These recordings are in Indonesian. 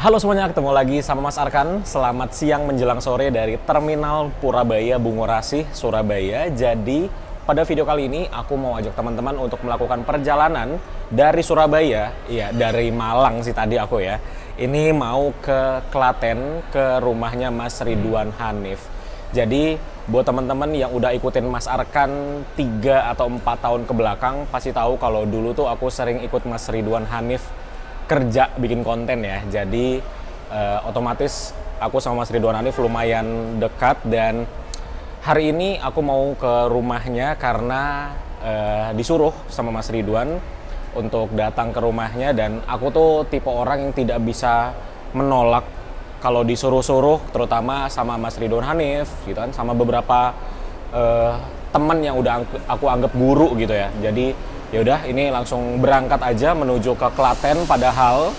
Halo semuanya, ketemu lagi sama Mas Arkan. Selamat siang menjelang sore dari Terminal Purabaya Bungurasih, Surabaya. Jadi, pada video kali ini aku mau ajak teman-teman untuk melakukan perjalanan dari Surabaya, ya dari Malang sih tadi aku ya. Ini mau ke Klaten, ke rumahnya Mas Ridwan Hanif. Jadi, buat teman-teman yang udah ikutin Mas Arkan 3 atau 4 tahun ke belakang, pasti tahu kalau dulu tuh aku sering ikut Mas Ridwan Hanif kerja bikin konten ya. Jadi otomatis aku sama Mas Ridwan Hanif lumayan dekat, dan hari ini aku mau ke rumahnya karena disuruh sama Mas Ridwan untuk datang ke rumahnya, dan aku tuh tipe orang yang tidak bisa menolak kalau disuruh-suruh, terutama sama Mas Ridwan Hanif gitu kan, sama beberapa teman yang udah aku anggap guru gitu ya. Jadi yaudah, ini langsung berangkat aja menuju ke Klaten. Padahal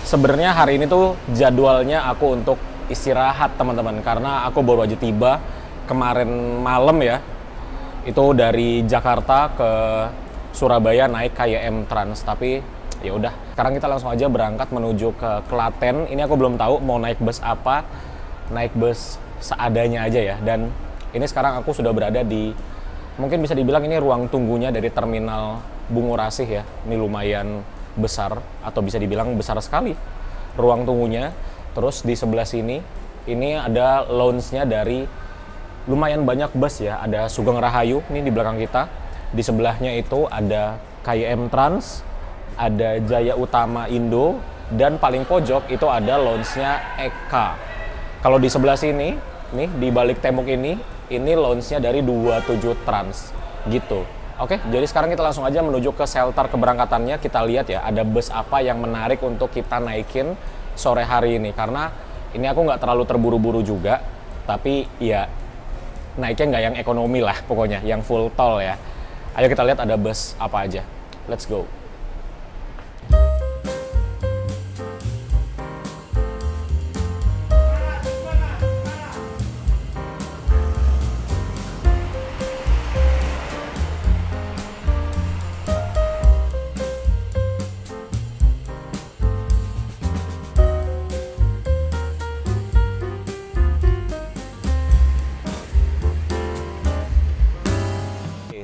sebenarnya hari ini tuh jadwalnya aku untuk istirahat teman-teman, karena aku baru aja tiba kemarin malam ya, itu dari Jakarta ke Surabaya naik KYM Trans. Tapi ya udah, sekarang kita langsung aja berangkat menuju ke Klaten. Ini aku belum tahu mau naik bus apa, naik bus seadanya aja ya. Dan ini sekarang aku sudah berada di, mungkin bisa dibilang ini ruang tunggunya dari Terminal Bungurasih ya. Ini lumayan besar, atau bisa dibilang besar sekali ruang tunggunya. Terus di sebelah sini, ini ada lounge-nya dari lumayan banyak bus ya. Ada Sugeng Rahayu, ini di belakang kita. Di sebelahnya itu ada KYM Trans, ada Jaya Utama Indo, dan paling pojok itu ada lounge-nya Eka. Kalau di sebelah sini, nih di balik tembok ini lounge-nya dari 27 Trans gitu. Oke, jadi sekarang kita langsung aja menuju ke shelter keberangkatannya. Kita lihat ya, ada bus apa yang menarik untuk kita naikin sore hari ini. Karena ini aku nggak terlalu terburu-buru juga, tapi ya naiknya nggak yang ekonomi lah pokoknya, yang full tol ya. Ayo kita lihat ada bus apa aja. Let's go.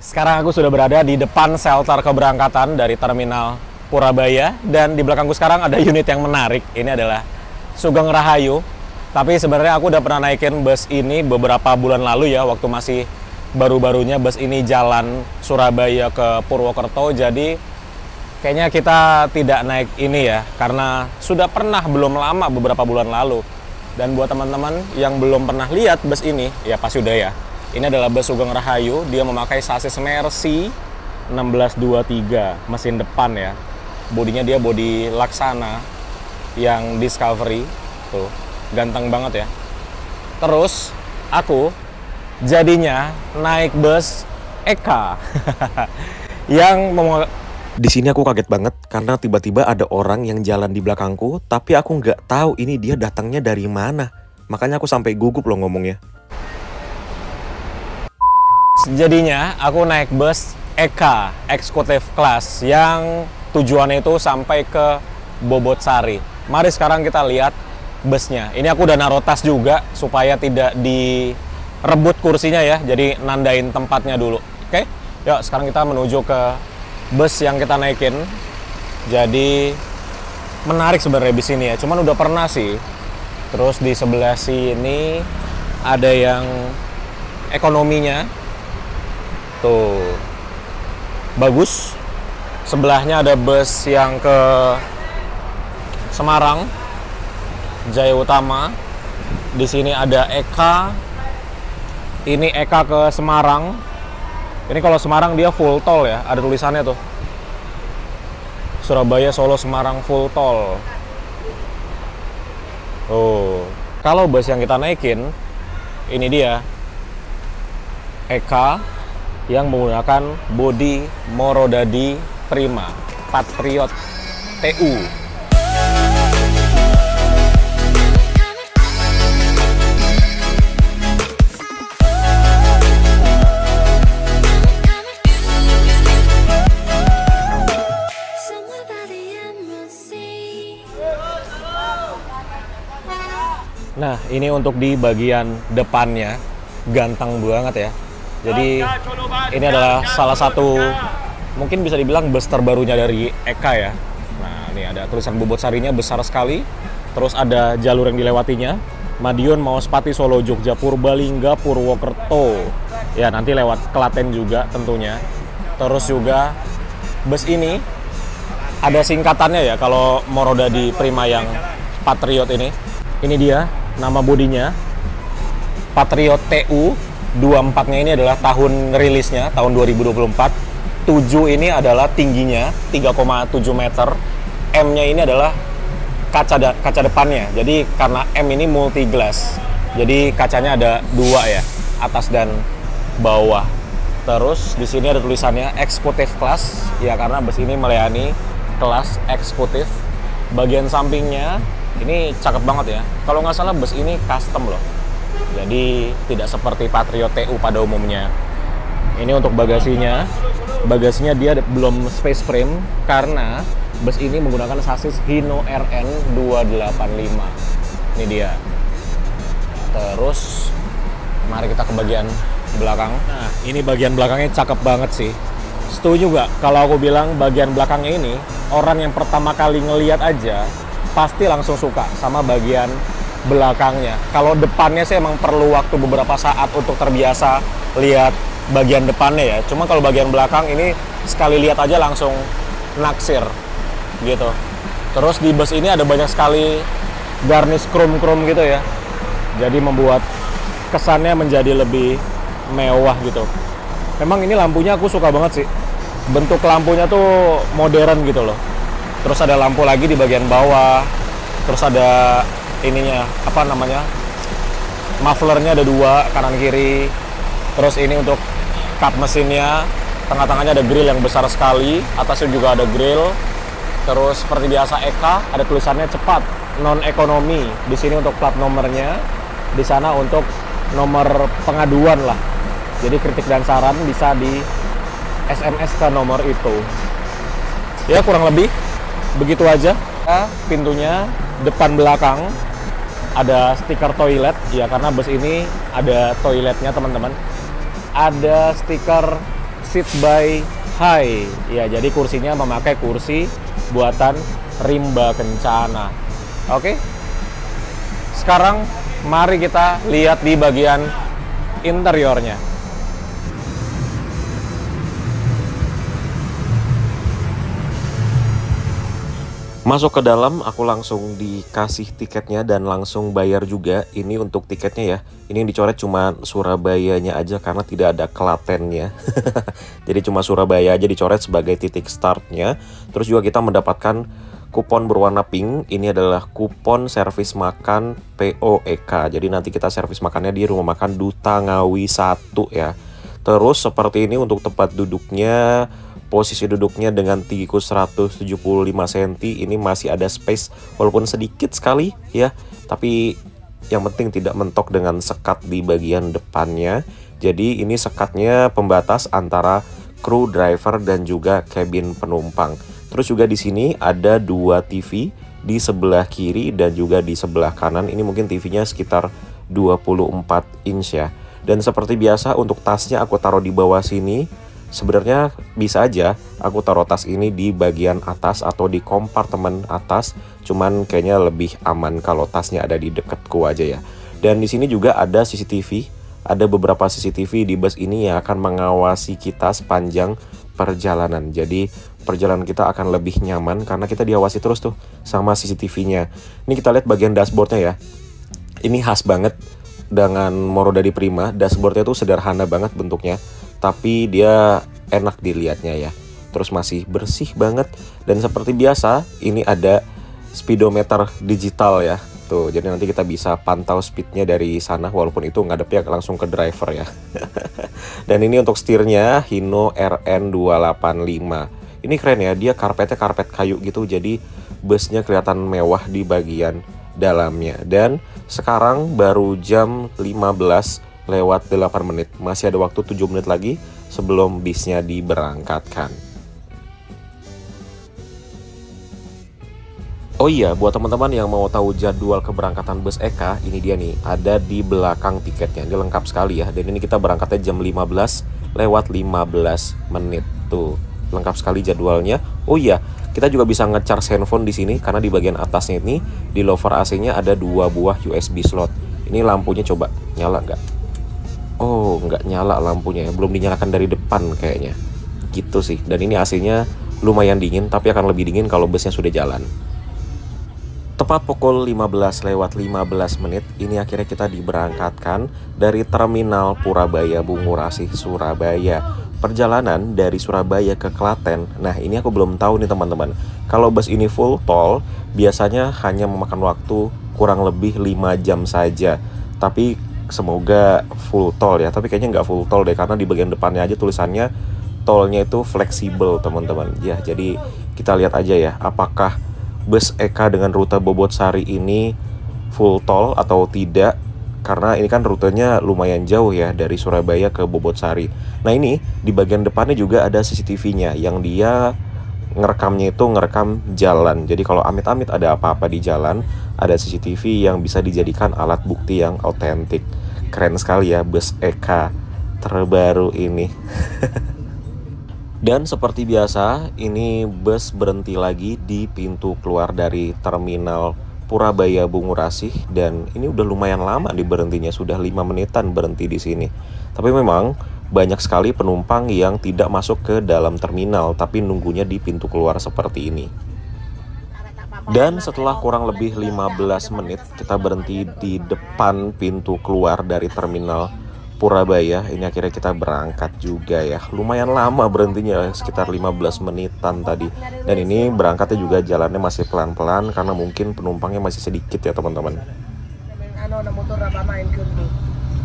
Sekarang aku sudah berada di depan shelter keberangkatan dari Terminal Purabaya, dan di belakangku sekarang ada unit yang menarik. Ini adalah Sugeng Rahayu. Tapi sebenarnya aku udah pernah naikin bus ini beberapa bulan lalu ya, waktu masih baru-barunya bus ini jalan Surabaya ke Purwokerto. Jadi kayaknya kita tidak naik ini ya, karena sudah pernah belum lama beberapa bulan lalu. Dan buat teman-teman yang belum pernah lihat bus ini, ya pasti udah ya. Ini adalah bus Sugeng Rahayu, dia memakai sasis Mercy 1623, mesin depan ya. Bodinya dia bodi Laksana yang Discovery, tuh ganteng banget ya. Terus aku jadinya naik bus Eka yang di sini aku kaget banget karena tiba-tiba ada orang yang jalan di belakangku, tapi aku nggak tahu ini dia datangnya dari mana. Makanya aku sampai gugup loh ngomongnya. Jadinya aku naik bus Eka Executive Class yang tujuannya itu sampai ke Bobotsari. Mari sekarang kita lihat busnya. Ini aku udah naruh tas juga supaya tidak direbut kursinya ya. Jadi nandain tempatnya dulu. Oke, yuk sekarang kita menuju ke bus yang kita naikin. Jadi menarik sebenarnya bis ini ya. Cuman udah pernah sih. Terus di sebelah sini ada yang ekonominya. Tuh, bagus. Sebelahnya ada bus yang ke Semarang, Jaya Utama. Di sini ada Eka. Ini Eka ke Semarang. Ini kalau Semarang dia full tol ya, ada tulisannya tuh. Surabaya, Solo, Semarang full tol. Oh, kalau bus yang kita naikin, ini dia Eka yang menggunakan bodi Morodadi Prima Patriot TU. Nah, ini untuk di bagian depannya, ganteng banget ya. Jadi ini adalah salah satu, mungkin bisa dibilang bus terbarunya dari Eka ya. Nah, ini ada tulisan bobot sarinya besar sekali. Terus ada jalur yang dilewatinya, Madiun, Maospati, Solo, Jogja, Purbalingga, Purwokerto. Ya, nanti lewat Klaten juga tentunya. Terus juga bus ini ada singkatannya ya, kalau mau roda di Prima yang Patriot ini. Ini dia nama bodinya, Patriot TU. 24-nya ini adalah tahun rilisnya, tahun 2024. 7 ini adalah tingginya 3,7 meter. M-nya ini adalah kaca depannya. Jadi karena M ini multi glass, jadi kacanya ada 2 ya, atas dan bawah. Terus di sini ada tulisannya Executive Class ya, karena bus ini melayani kelas eksekutif. Bagian sampingnya ini cakep banget ya. Kalau nggak salah bus ini custom loh. Jadi tidak seperti Patriot TU pada umumnya. Ini untuk bagasinya. Bagasinya dia belum space frame karena bus ini menggunakan sasis Hino RN 285. Ini dia. Terus mari kita ke bagian belakang. Nah, ini bagian belakangnya cakep banget sih. Setuju nggak kalau aku bilang bagian belakangnya ini, orang yang pertama kali ngelihat aja pasti langsung suka sama bagian belakangnya. Kalau depannya sih emang perlu waktu beberapa saat untuk terbiasa lihat bagian depannya ya. Cuma kalau bagian belakang ini sekali lihat aja langsung naksir gitu. Terus di bus ini ada banyak sekali garnish chrome gitu ya. Jadi membuat kesannya menjadi lebih mewah gitu. Memang ini lampunya aku suka banget sih. Bentuk lampunya tuh modern gitu loh. Terus ada lampu lagi di bagian bawah. Terus ada ininya, apa namanya, mufflernya ada 2 kanan kiri. Terus ini untuk kap mesinnya, tengah-tengahnya ada grill yang besar sekali, atasnya juga ada grill. Terus seperti biasa Eka, ada tulisannya cepat, non ekonomi. Di sini untuk plat nomornya, di sana untuk nomor pengaduan lah. Jadi kritik dan saran bisa di SMS ke nomor itu. Ya kurang lebih begitu aja. Pintunya depan belakang ada stiker toilet ya, karena bus ini ada toiletnya teman-teman. Ada stiker seat by Hai ya, jadi kursinya memakai kursi buatan Rimba Kencana. Oke, sekarang mari kita lihat di bagian interiornya. Masuk ke dalam, aku langsung dikasih tiketnya dan langsung bayar juga. Ini untuk tiketnya ya. Ini yang dicoret cuma Surabayanya aja karena tidak ada Klatennya. Jadi cuma Surabaya aja dicoret sebagai titik startnya. Terus juga kita mendapatkan kupon berwarna pink. Ini adalah kupon servis makan POEK. Jadi nanti kita servis makannya di rumah makan Duta Ngawi 1 ya. Terus seperti ini untuk tempat duduknya. Posisi duduknya dengan tinggiku 175 cm, ini masih ada space walaupun sedikit sekali ya, tapi yang penting tidak mentok dengan sekat di bagian depannya. Jadi ini sekatnya pembatas antara kru, driver dan juga kabin penumpang. Terus juga di sini ada 2 TV di sebelah kiri dan juga di sebelah kanan. Ini mungkin TV-nya sekitar 24 inch ya. Dan seperti biasa untuk tasnya aku taruh di bawah sini. Sebenarnya bisa aja aku taruh tas ini di bagian atas atau di kompartemen atas, cuman kayaknya lebih aman kalau tasnya ada di dekatku aja ya. Dan di sini juga ada CCTV, ada beberapa CCTV di bus ini yang akan mengawasi kita sepanjang perjalanan. Jadi perjalanan kita akan lebih nyaman karena kita diawasi terus tuh sama CCTV-nya. Ini kita lihat bagian dashboardnya ya. Ini khas banget dengan Moroda di Prima. Dashboardnya tuh sederhana banget bentuknya, tapi dia enak dilihatnya ya. Terus masih bersih banget. Dan seperti biasa ini ada speedometer digital ya. Tuh, jadi nanti kita bisa pantau speednya dari sana, walaupun itu ngadepnya langsung ke driver ya. Dan ini untuk setirnya Hino RN 285. Ini keren ya, dia karpetnya karpet kayu gitu, jadi busnya kelihatan mewah di bagian dalamnya. Dan sekarang baru jam 15 lewat 8 menit. Masih ada waktu 7 menit lagi sebelum bisnya diberangkatkan. Oh iya, buat teman-teman yang mau tahu jadwal keberangkatan bus Eka, ini dia nih, ada di belakang tiketnya. Ini lengkap sekali ya. Dan ini kita berangkatnya jam 15 lewat 15 menit tuh. Lengkap sekali jadwalnya. Oh iya, kita juga bisa nge-charge handphone di sini karena di bagian atasnya ini di lover AC-nya ada 2 buah USB slot. Ini lampunya coba nyala nggak? Oh, nggak nyala lampunya ya. Belum dinyalakan dari depan kayaknya. Gitu sih. Dan ini AC-nya lumayan dingin, tapi akan lebih dingin kalau busnya sudah jalan. Tepat pukul 15 lewat 15 menit, ini akhirnya kita diberangkatkan dari Terminal Purabaya Bungurasih, Surabaya. Perjalanan dari Surabaya ke Klaten, nah ini aku belum tahu nih teman-teman. Kalau bus ini full tol, biasanya hanya memakan waktu kurang lebih 5 jam saja. Tapi semoga full tol ya, tapi kayaknya nggak full tol deh, karena di bagian depannya aja tulisannya tolnya itu fleksibel teman-teman. Ya, jadi kita lihat aja ya, apakah bus Eka dengan rute Bobotsari ini full tol atau tidak, karena ini kan rutenya lumayan jauh ya dari Surabaya ke Bobotsari. Nah ini di bagian depannya juga ada CCTV-nya yang dia ngerekamnya itu ngerekam jalan. Jadi kalau amit-amit ada apa-apa di jalan, ada CCTV yang bisa dijadikan alat bukti yang autentik. Keren sekali ya bus Eka terbaru ini. Dan seperti biasa, ini bus berhenti lagi di pintu keluar dari Terminal Purabaya Bungurasih, dan ini udah lumayan lama di berhentinya, sudah 5 menitan berhenti di sini. Tapi memang banyak sekali penumpang yang tidak masuk ke dalam terminal, tapi nunggunya di pintu keluar seperti ini. Dan setelah kurang lebih 15 menit, kita berhenti di depan pintu keluar dari Terminal Purabaya. Ini akhirnya kita berangkat juga ya. Lumayan lama berhentinya, sekitar 15 menitan tadi. Dan ini berangkatnya juga jalannya masih pelan-pelan karena mungkin penumpangnya masih sedikit ya teman-teman.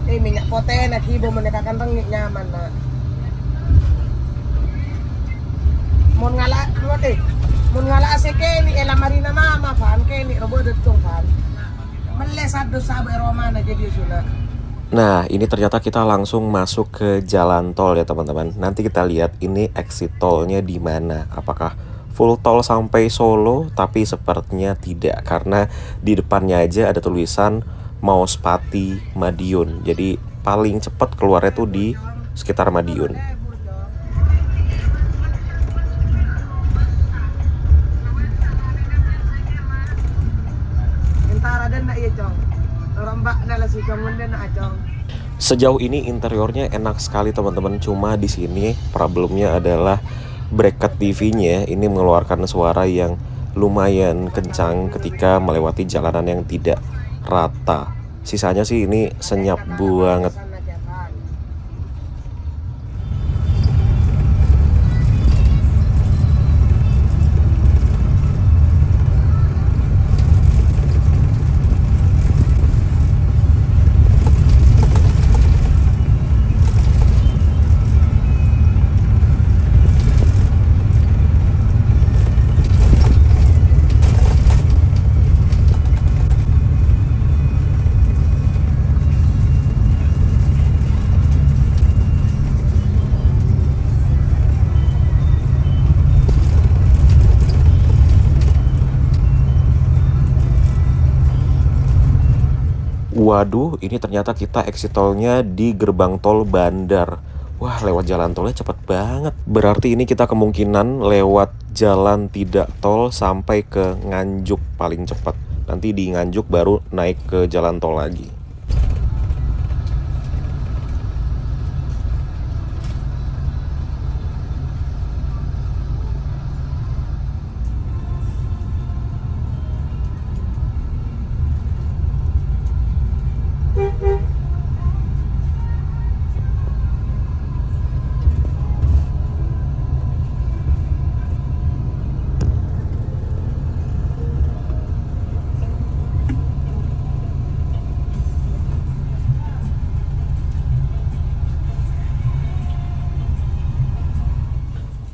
Minyak putih nak ibu menekakan tengik nyaman nak. Mun ngala asike ni ela marina mama fan ke ni robo detung fan. Meles ado sabe romana jadi sudah. Nah, ini ternyata kita langsung masuk ke jalan tol ya teman-teman. Nanti kita lihat ini exit tolnya di mana. Apakah full tol sampai Solo? Tapi sepertinya tidak, karena di depannya aja ada tulisan Mauspati Madiun. Jadi paling cepat keluarnya tuh di sekitar Madiun. Sejauh ini interiornya enak sekali teman-teman. Cuma di sini problemnya adalah bracket TV-nya ini mengeluarkan suara yang lumayan kencang ketika melewati jalanan yang tidak rata. Sisanya sih ini senyap banget. Waduh, ini ternyata kita exit tolnya di gerbang tol Bandar. Wah, lewat jalan tolnya cepet banget. Berarti ini kita kemungkinan lewat jalan tidak tol sampai ke Nganjuk paling cepat. Nanti di Nganjuk baru naik ke jalan tol lagi.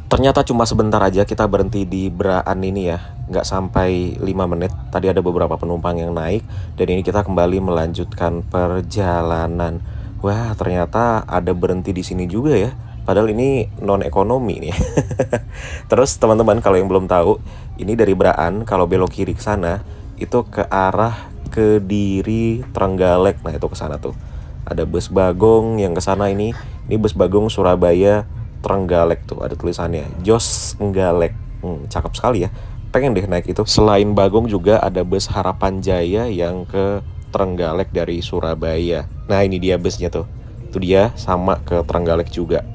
Ternyata cuma sebentar aja kita berhenti di Braan ini ya, nggak sampai 5 menit. Tadi ada beberapa penumpang yang naik, dan ini kita kembali melanjutkan perjalanan. Wah, ternyata ada berhenti di sini juga ya. Padahal ini non ekonomi nih. Terus teman-teman kalau yang belum tahu, Ini dari Braan, kalau belok kiri ke sana itu ke arah Kediri Trenggalek. Nah, itu ke sana tuh. Ada bus Bagong yang ke sana ini. Ini bus Bagong Surabaya Trenggalek tuh, ada tulisannya Jos Nggalek. Cakep sekali ya. Pengen deh naik itu. Selain Bagong juga ada bus Harapan Jaya yang ke Trenggalek dari Surabaya. Nah, ini dia busnya tuh. Itu dia sama ke Trenggalek juga.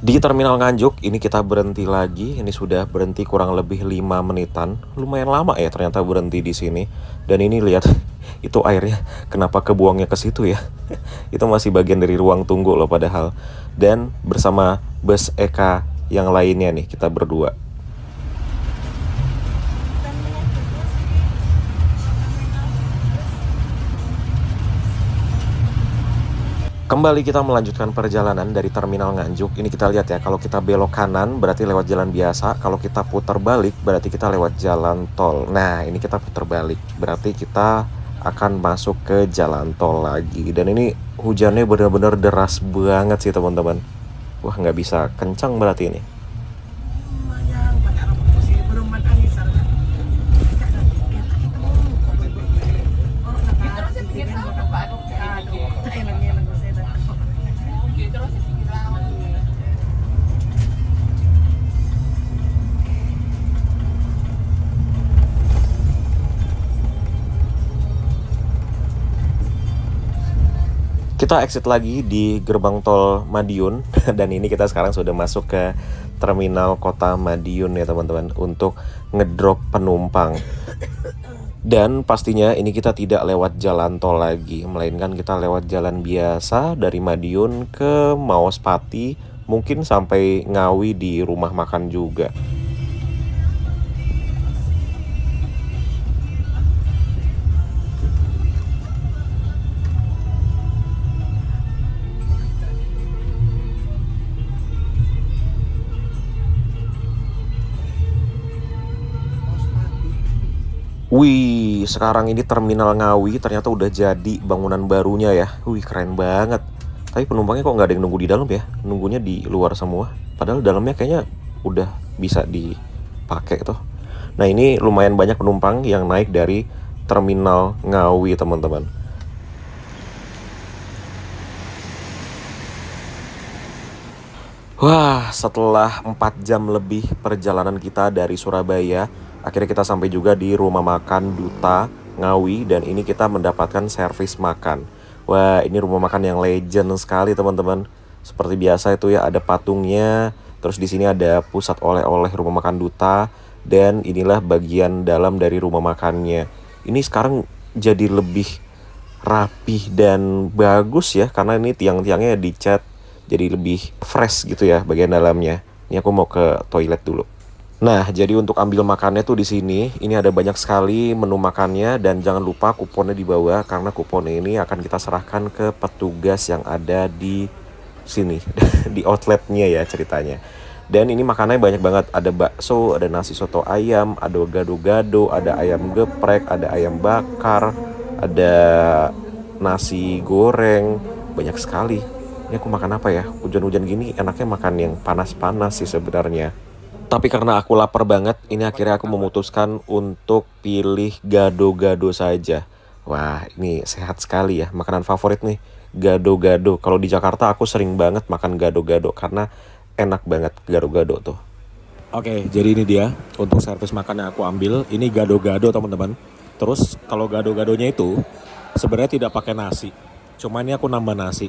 Di Terminal Nganjuk ini kita berhenti lagi. Ini sudah berhenti kurang lebih 5 menitan. Lumayan lama ya ternyata berhenti di sini. Dan ini lihat itu airnya kenapa kebuangnya ke situ ya. Itu masih bagian dari ruang tunggu loh padahal. Dan bersama bus Eka yang lainnya nih kita berdua. Kembali kita melanjutkan perjalanan dari Terminal Nganjuk. Ini kita lihat ya, kalau kita belok kanan berarti lewat jalan biasa. Kalau kita putar balik berarti kita lewat jalan tol. Nah, ini kita putar balik. Berarti kita akan masuk ke jalan tol lagi. Dan ini hujannya benar-benar deras banget sih teman-teman. Wah, nggak bisa kencang berarti ini. Kita exit lagi di gerbang tol Madiun. Dan ini kita sekarang sudah masuk ke terminal kota Madiun ya teman-teman, untuk ngedrop penumpang. Dan pastinya ini kita tidak lewat jalan tol lagi, melainkan kita lewat jalan biasa dari Madiun ke Maospati, mungkin sampai Ngawi di rumah makan juga. Wih, sekarang ini Terminal Ngawi ternyata udah jadi bangunan barunya ya. Wih, keren banget. Tapi penumpangnya kok nggak ada yang nunggu di dalam ya? Nunggunya di luar semua. Padahal dalamnya kayaknya udah bisa dipakai tuh. Nah, ini lumayan banyak penumpang yang naik dari Terminal Ngawi, teman-teman. Wah, setelah 4 jam lebih perjalanan kita dari Surabaya, akhirnya kita sampai juga di rumah makan Duta Ngawi, dan ini kita mendapatkan servis makan. Wah, ini rumah makan yang legend sekali teman-teman. Seperti biasa itu ya, ada patungnya. Terus di sini ada pusat oleh-oleh rumah makan Duta, dan inilah bagian dalam dari rumah makannya. Ini sekarang jadi lebih rapih dan bagus ya, karena ini tiang-tiangnya dicat jadi lebih fresh gitu ya bagian dalamnya. Ini aku mau ke toilet dulu. Nah, jadi untuk ambil makannya tuh di sini, ini ada banyak sekali menu makannya, dan jangan lupa kuponnya di bawah, karena kuponnya ini akan kita serahkan ke petugas yang ada di sini, di outletnya ya ceritanya. Dan ini makanannya banyak banget, ada bakso, ada nasi soto ayam, ada gado-gado, ada ayam geprek, ada ayam bakar, ada nasi goreng, banyak sekali. Ini aku makan apa ya? Hujan-hujan gini enaknya makan yang panas-panas sih sebenarnya. Tapi karena aku lapar banget, ini akhirnya aku memutuskan untuk pilih gado-gado saja. Wah, ini sehat sekali ya, makanan favorit nih, gado-gado. Kalau di Jakarta aku sering banget makan gado-gado, karena enak banget gado-gado tuh. Oke, jadi ini dia untuk servis makan yang aku ambil. Ini gado-gado teman-teman. Terus kalau gado-gadonya itu sebenarnya tidak pakai nasi. Cuma ini aku nambah nasi.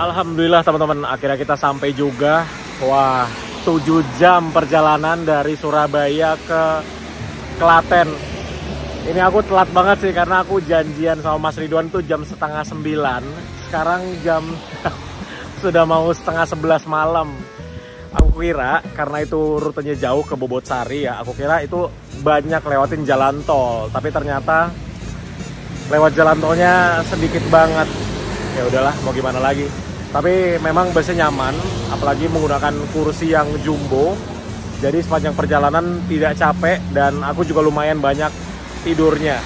Alhamdulillah teman-teman, akhirnya kita sampai juga. Wah, 7 jam perjalanan dari Surabaya ke Klaten. Ini aku telat banget sih karena aku janjian sama Mas Ridwan tuh jam setengah 9. Sekarang jam sudah mau setengah 11 malam. Aku kira karena itu rutenya jauh ke Bobotsari ya, aku kira itu banyak lewatin jalan tol, tapi ternyata lewat jalan tolnya sedikit banget. Ya udahlah, mau gimana lagi. Tapi memang busnya nyaman, apalagi menggunakan kursi yang jumbo. Jadi sepanjang perjalanan tidak capek dan aku juga lumayan banyak tidurnya.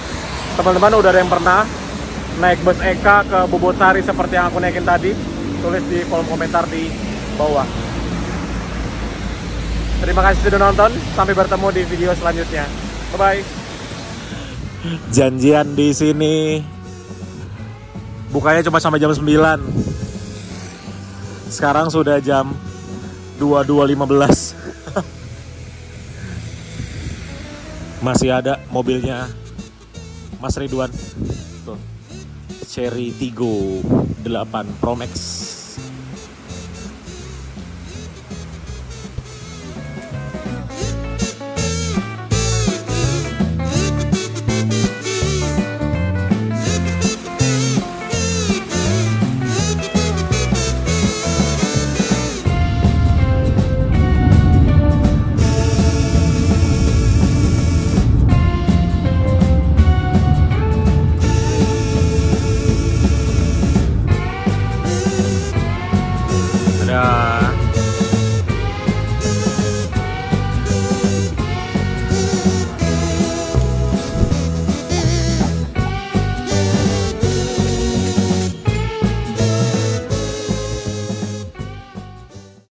Teman-teman udah ada yang pernah naik bus Eka ke Bobotsari seperti yang aku naikin tadi? Tulis di kolom komentar di bawah. Terima kasih sudah nonton, sampai bertemu di video selanjutnya. Bye-bye. Janjian di sini bukanya cuma sampai jam 9. Sekarang sudah jam 22.15. Masih ada mobilnya Mas Ridwan. Tuh. Cherry Tiggo 8 Pro Max.